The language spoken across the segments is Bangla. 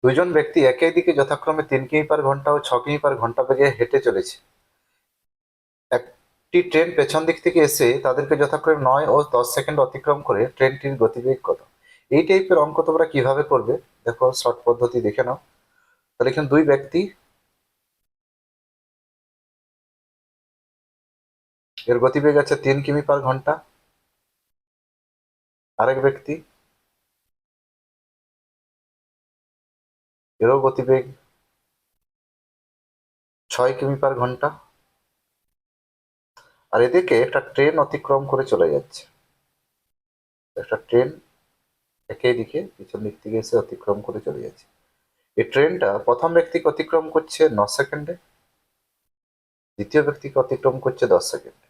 দুজন ব্যক্তি একই দিকে যথাক্রমে 3 কিমি/ঘন্টা ও 6 কিমি/ঘন্টা বেগে হেঁটে চলেছে। একটি ট্রেন পেছন দিক থেকে এসে তাদেরকে যথাক্রমে 9 ও 10 সেকেন্ড অতিক্রম করে ট্রেনটির গতিবেগ কত? এই টাইপের অঙ্ক তোমরা কিভাবে করবে দেখো, শর্ট পদ্ধতি দেখে নাও। তাহলে এখানে দুই ব্যক্তি, এর গতিবেগ আছে 3 কিমি/ঘন্টা। আরেক ব্যক্তি, এরও গতিবেগ 6 কিমি/ঘন্টা। আর এদিকে একটা ট্রেন অতিক্রম করে চলে যাচ্ছে। একটা ট্রেন একই দিকে পিছন দিক থেকে এসে অতিক্রম করে চলে যাচ্ছে। এই ট্রেনটা প্রথম ব্যক্তিকে অতিক্রম করছে 9 সেকেন্ডে, দ্বিতীয় ব্যক্তিকে অতিক্রম করছে 10 সেকেন্ডে।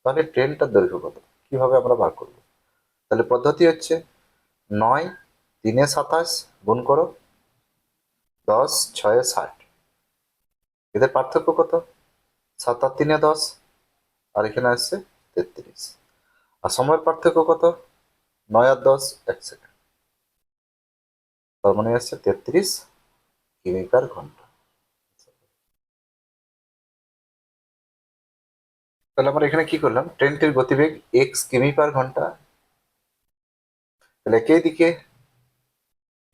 তাহলে ট্রেনটার দৈর্ঘ্য কত, কিভাবে আমরা বার করবো? তাহলে পদ্ধতি হচ্ছে 9 3 এ 27 গুণ করো 10 6 এ 60। এদের পার্থক্য কত? 7 আর 3 এ 10, আর এখানে আসছে 33। আর সময়ের পার্থক্য কত? 9 আর 10 1 সেকেন্ড। তার মানে আসছে 33 কিমি/ঘন্টা। তাহলে আমরা এখানে কি করলাম, ট্রেনটির গতিবেগ x কিমি/ঘন্টা। তাহলে একই দিকে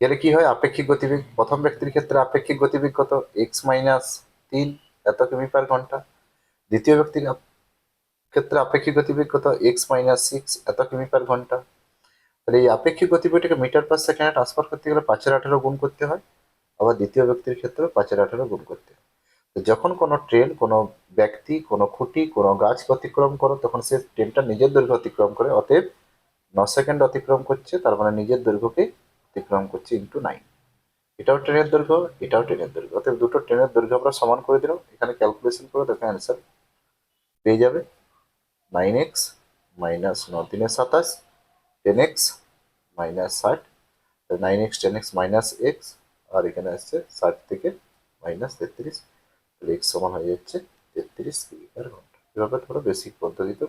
গেলে কি হয়, আপেক্ষিক গতিবেগ প্রথম ব্যক্তির ক্ষেত্রে আপেক্ষিক গতিবেগ কত? x-3 এত কিমি/ঘন্টা। দ্বিতীয় ব্যক্তির ক্ষেত্রে আপেক্ষিক গতিবেগ কত? x-6 এত কিমি/ঘন্টা। তাহলে এই আপেক্ষিক গতিবেগটাকে মিটার/সেকেন্ডে ট্রান্সফার করতে গেলে 5-18 গুণ করতে হয়। আবার দ্বিতীয় ব্যক্তির ক্ষেত্রে 5-18 গুণ করতে হয়। তো যখন কোনো ট্রেন, কোনো ব্যক্তি, কোনো খুঁটি, কোনো গাছ অতিক্রম করো, তখন সে ট্রেনটা নিজের দৈর্ঘ্য অতিক্রম করে, অতএব 9 সেকেন্ড অতিক্রম করছে, তার মানে নিজের দৈর্ঘ্যকে অতিক্রম করছে ইন্টু 9। এটাও ট্রেনের দৈর্ঘ্য, এটাও ট্রেনের দৈর্ঘ্য, অতএব দুটো ট্রেনের দৈর্ঘ্য আমরা সমান করে দিলাম। এখানে ক্যালকুলেশন করে দেখো অ্যান্সার পেয়ে যাবে। 9x - 9 × 3 = 27, 10x - 60, 9x 10x - x, আর এখানে আসছে 60 থেকে -33, তাহলে x সমান হয়ে যাচ্ছে 33 কিমি/ঘন্টা। এভাবে তোমরা বেসিক পদ্ধতিতে